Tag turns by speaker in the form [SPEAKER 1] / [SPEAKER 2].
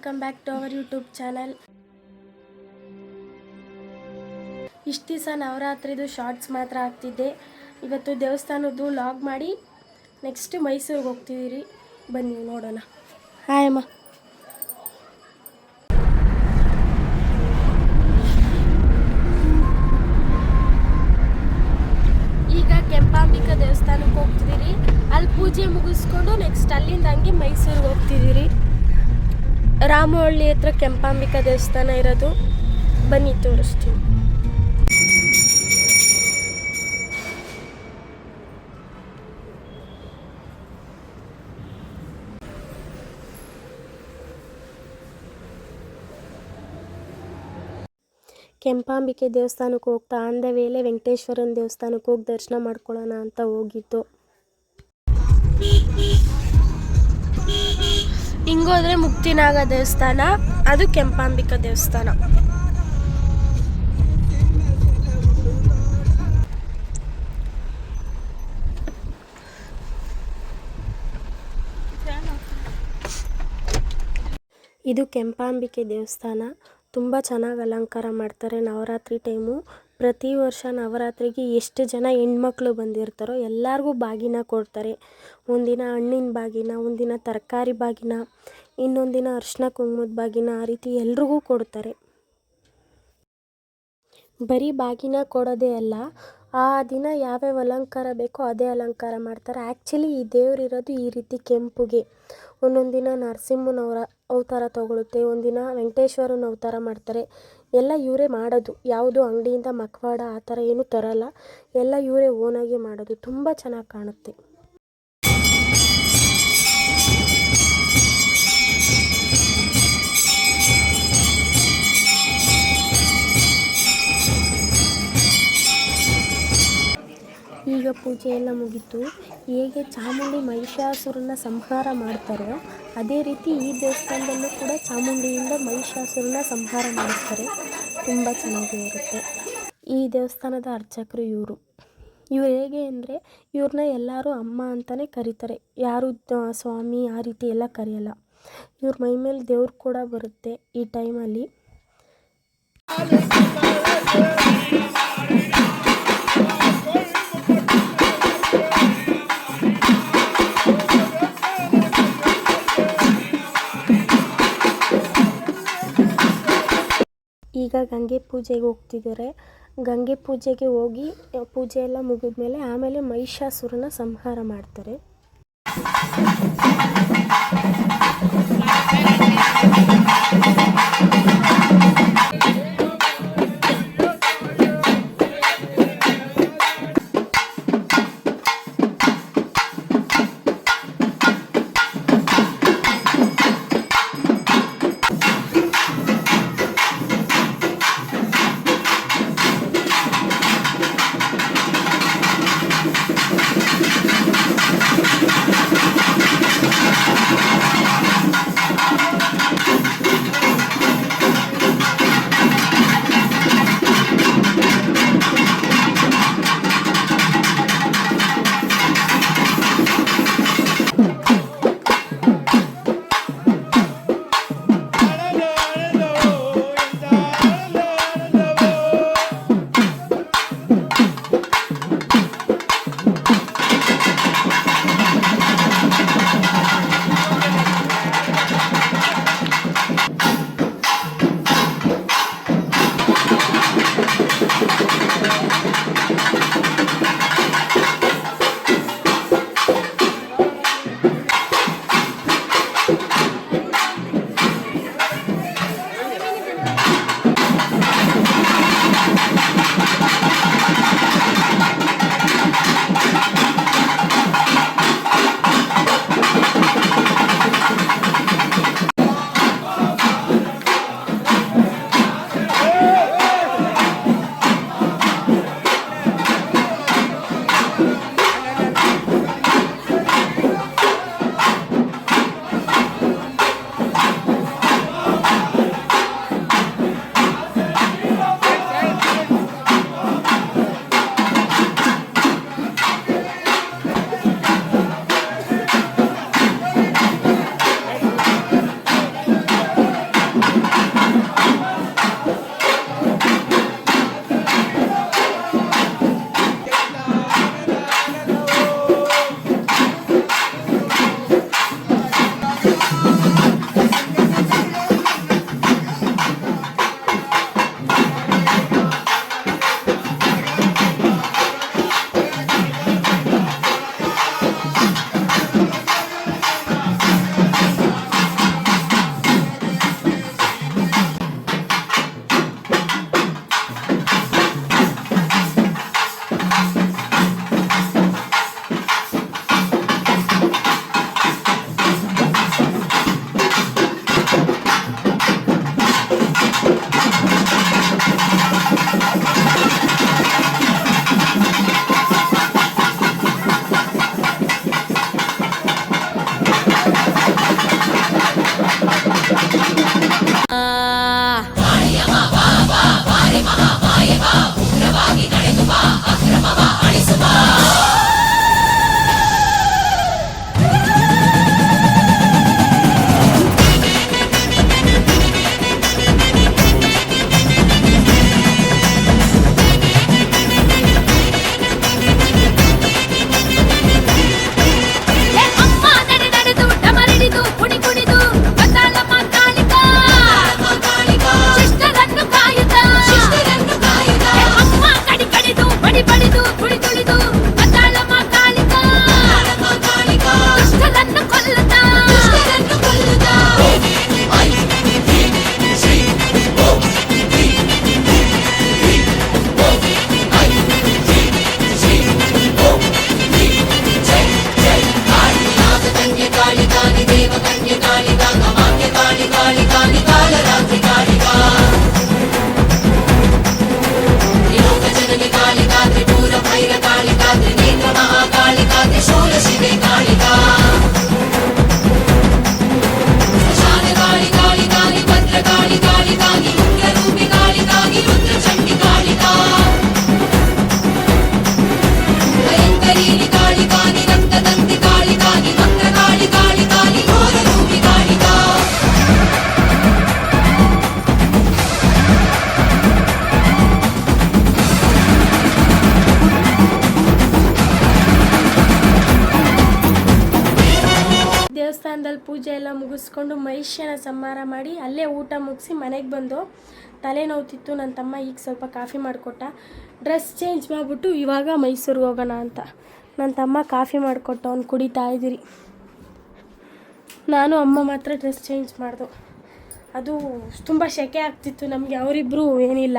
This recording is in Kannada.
[SPEAKER 1] Welcome back to our YouTube channel. ಇಷ್ಟು ದಿವಸ ನವರಾತ್ರಿದು ಶಾರ್ಟ್ಸ್ ಮಾತ್ರ ಹಾಕ್ತಿದ್ದೆ. ಇವತ್ತು ದೇವಸ್ಥಾನದ್ದು ಲಾಗ್ ಮಾಡಿ ನೆಕ್ಸ್ಟ್ ಮೈಸೂರಿಗೆ ಹೋಗ್ತಿದ್ದೀರಿ. ಬನ್ನಿ ನೋಡೋಣ. ಹಾಯ್ ಅಮ್ಮ. ಈಗ ಕೆಂಪಾಂಬಿಕಾ ದೇವಸ್ಥಾನಕ್ಕೆ ಹೋಗ್ತಿದ್ದೀರಿ. ಅಲ್ಲಿ ಪೂಜೆ ಮುಗಿಸ್ಕೊಂಡು ನೆಕ್ಸ್ಟ್ ಅಲ್ಲಿಂದ ಹಂಗೆ ಮೈಸೂರಿಗೆ ಹೋಗ್ತಿದ್ದೀರಿ. ರಾಮಹಳ್ಳಿ ಹತ್ರ ಕೆಂಪಾಂಬಿಕಾ ದೇವಸ್ಥಾನ ಇರೋದು. ಬನ್ನಿ ತೋರಿಸ್ತೀನಿ. ಕೆಂಪಾಂಬಿಕೆ ದೇವಸ್ಥಾನಕ್ಕೆ ಹೋಗ್ತಾ ಆನ್ ದ ವೇಲೆ ವೆಂಕಟೇಶ್ವರನ ದೇವಸ್ಥಾನಕ್ಕೆ ಹೋಗಿ ದರ್ಶನ ಮಾಡ್ಕೊಳ್ಳೋಣ ಅಂತ ಹೋಗಿದ್ದು. ಹಿಂಗೋದ್ರೆ ಮುಕ್ತಿನಾಗ ದೇವಸ್ಥಾನ, ಅದು ಕೆಂಪಾಂಬಿಕಾ ದೇವಸ್ಥಾನ. ಇದು ಕೆಂಪಾಂಬಿಕೆ ದೇವಸ್ಥಾನ. ತುಂಬ ಚೆನ್ನಾಗಿ ಅಲಂಕಾರ ಮಾಡ್ತಾರೆ ನವರಾತ್ರಿ ಟೈಮು. ಪ್ರತಿ ವರ್ಷ ನವರಾತ್ರಿಗೆ ಎಷ್ಟು ಜನ ಹೆಣ್ಮಕ್ಳು ಬಂದಿರ್ತಾರೋ ಎಲ್ಲರಿಗೂ ಬಾಗಿನ ಕೊಡ್ತಾರೆ. ಒಂದಿನ ಹಣ್ಣಿನ ಬಾಗಿನ, ಒಂದಿನ ತರಕಾರಿ ಬಾಗಿನ, ಇನ್ನೊಂದಿನ ಅರಿಶಿನ ಕುಂಕುಮದ ಬಾಗಿನ, ಆ ರೀತಿ ಎಲ್ರಿಗೂ ಕೊಡ್ತಾರೆ. ಬರೀ ಬಾಗಿನ ಕೊಡೋದೇ ಅಲ್ಲ, ಆ ದಿನ ಯಾವ್ಯಾವ ಅಲಂಕಾರ ಬೇಕೋ ಅದೇ ಅಲಂಕಾರ ಮಾಡ್ತಾರೆ. ಆ್ಯಕ್ಚುಲಿ ಈ ದೇವರಿರೋದು ಈ ರೀತಿ ಕೆಂಪುಗೆ. ಒಂದೊಂದು ದಿನ ನರಸಿಂಹನ ಅವತಾರ ತಗೊಳುತ್ತೆ, ಒಂದಿನ ವೆಂಕಟೇಶ್ವರನ ಅವತಾರ ಮಾಡ್ತಾರೆ. ಎಲ್ಲ ಇವರೇ ಮಾಡೋದು. ಯಾವುದು ಅಂಗಡಿಯಿಂದ ಮಖವಾಡ ಆ ಥರ ಏನೂ ತರಲ್ಲ. ಎಲ್ಲ ಇವರೇ ಓನಾಗಿ ಮಾಡೋದು. ತುಂಬ ಚೆನ್ನಾಗಿ ಕಾಣುತ್ತೆ. ಈಗ ಪೂಜೆ ಎಲ್ಲ ಮುಗೀತು. ಹೇಗೆ ಚಾಮುಂಡಿ ಮಹಿಷಾಸುರನ ಸಂಹಾರ ಮಾಡ್ತಾರೋ ಅದೇ ರೀತಿ ಈ ದೇವಸ್ಥಾನದಲ್ಲೂ ಕೂಡ ಚಾಮುಂಡಿಯಿಂದ ಮಹಿಷಾಸುರನ ಸಂಹಾರ ಮಾಡಿಸ್ತಾರೆ. ತುಂಬ ಚೆನ್ನಾಗಿ ಇರುತ್ತೆ. ಈ ದೇವಸ್ಥಾನದ ಅರ್ಚಕರು ಇವರು ಹೇಗೆ ಅಂದರೆ ಇವ್ರನ್ನ ಎಲ್ಲರೂ ಅಮ್ಮ ಅಂತಲೇ ಕರೀತಾರೆ. ಯಾರು ಸ್ವಾಮಿ ಆ ರೀತಿ ಎಲ್ಲ ಕರೆಯಲ್ಲ. ಇವ್ರ ಮೈ ಮೇಲೆ ದೇವ್ರು ಕೂಡ ಬರುತ್ತೆ ಈ ಟೈಮಲ್ಲಿ. ಈಗ ಗಂಗೆ ಪೂಜೆಗೆ ಹೋಗ್ತಿದ್ದಾರೆ. ಗಂಗೆ ಪೂಜೆಗೆ ಹೋಗಿ ಪೂಜೆ ಎಲ್ಲ ಮುಗಿದ್ಮೇಲೆ ಆಮೇಲೆ ಮಹಿಷಾಸುರನ ಸಂಹಾರ ಮಾಡ್ತಾರೆ. ದೇವಸ್ಥಾನದಲ್ಲಿ ಪೂಜೆ ಎಲ್ಲ ಮುಗಿಸ್ಕೊಂಡು ಮಹಿಷನ ಸಂಹಾರ ಮಾಡಿ ಅಲ್ಲೇ ಊಟ ಮುಗಿಸಿ ಮನೆಗೆ ಬಂದು ತಲೆನೋವ್ತಿತ್ತು. ನನ್ನ ತಮ್ಮ ಈಗ ಸ್ವಲ್ಪ ಕಾಫಿ ಮಾಡಿಕೊಟ್ಟ. ಡ್ರೆಸ್ ಚೇಂಜ್ ಮಾಡಿಬಿಟ್ಟು ಇವಾಗ ಮೈಸೂರಿಗೆ ಹೋಗೋಣ ಅಂತ ನನ್ನ ತಮ್ಮ ಕಾಫಿ ಮಾಡಿಕೊಟ್ಟು ಅವ್ನು ಕುಡಿತಾ ಇದ್ದೀರಿ. ನಾನು ಅಮ್ಮ ಮಾತ್ರ ಡ್ರೆಸ್ ಚೇಂಜ್ ಮಾಡ್ದು. ಅದು ತುಂಬ ಸೆಕೆ ಆಗ್ತಿತ್ತು ನಮಗೆ, ಅವರಿಬ್ಬರು ಏನಿಲ್ಲ.